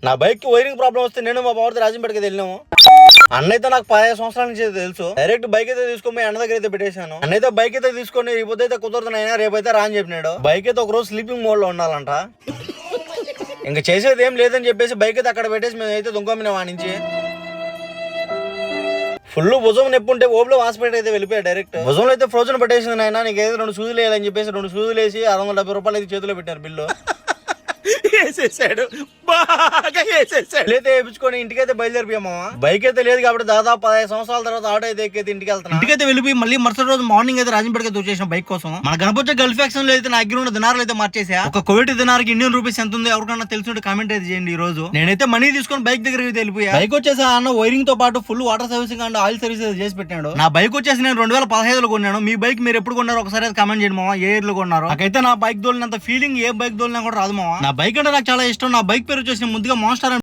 నా బైక్ కి wiring problem వస్తే నేను మా బావతో రాజంపేటకి వెళ్ళాము. అన్న అయితే నాకు 15 సంవత్సరాల నుంచి తెలుసు. డైరెక్ట్ బైక్ అయితే తీసుకొని అన్న దగ్గర అయితే పెట్టేశాను. అన్నైతే బైక్ అయితే తీసుకొని ఈ పొద్దు అయితే కుదరదునైనా రేపైతే రా అని చెప్పినాడు. బైక్ అయితే ఒక రోజు స్లీపింగ్ మోడ్ లో ఉండాలంట. ఇంకా చేసేది ఏం లేదని చెప్పేసి బైక్ అయితే అక్కడ పెట్టేసి మేము అయితే దుంకోమినా వాడించి ఫుల్ భుజం నొప్పి ఉంటే ఓబ్లో హాస్పిటల్ అయితే వెళ్ళిపోయా. డైరెక్ట్ భుజంలో అయితే ఫ్రోజన్ పట్టేసింది. అయినా నీకు ఏదో 2 సూదులు వేయాలని చెప్పేసి 2 సూదులు వేసి 670 రూపాయలు అయితే చేతిలో పెట్టారు బిల్లు. వేసేసాడు, బాగా వేసేసాడు. అయితే వేయించుకొని ఇంటికైతే బయలుదేరిపోయామా. బైక్ అయితే లేదు కాబట్టి దాదాపు 15 సంవత్సరాల తర్వాత ఆటో అయితే ఎక్కైతే ఇంటికి వెళ్తాను. ఇంటికైతే వెళ్ళిపోయి మళ్ళీ మరుసటి రోజు మార్నింగ్ అయితే రాజంపేటకి వచ్చేసిన బైక్ కోసం. మన గణపతి గల్ఫ్ యాక్షన్ లో అయితే నా దగ్గర ఉన్న దినారులు అయితే మార్చేసా. ఒక కోవిడ్ దినార్కి ఇండియన్ రూపీస్ ఎంత ఉంది ఎవరికన్నా తెలిసి కామెంట్ అయితే చేయండి. ఈ రోజు నేనైతే మనీ తీసుకొని బైక్ దగ్గరికి అయితే వెళ్ళిపోయా. బైక్ వచ్చేసి అన్న వైరింగ్ తో పాటు full water servicing and oil service చేసి పెట్టాడు. నా బైక్ వచ్చేసి నేను 2015లో కొన్నాను. మీ బైక్ మీరు ఎప్పుడు కొన్నారో ఒకసారి కామెంట్ చేయండి మామ. ఏ ఇయర్ లో కొన్నారో. నాకైతే నా బైక్ దోలినంత ఫీలింగ్ ఏ బైక్ దోలినా కూడా రాదు మామ. నా బైక్ అంటే నాకు చాలా ఇష్టం. నా బైక్ పేరు వచ్చేసి ముందుగా మాన్స్టర్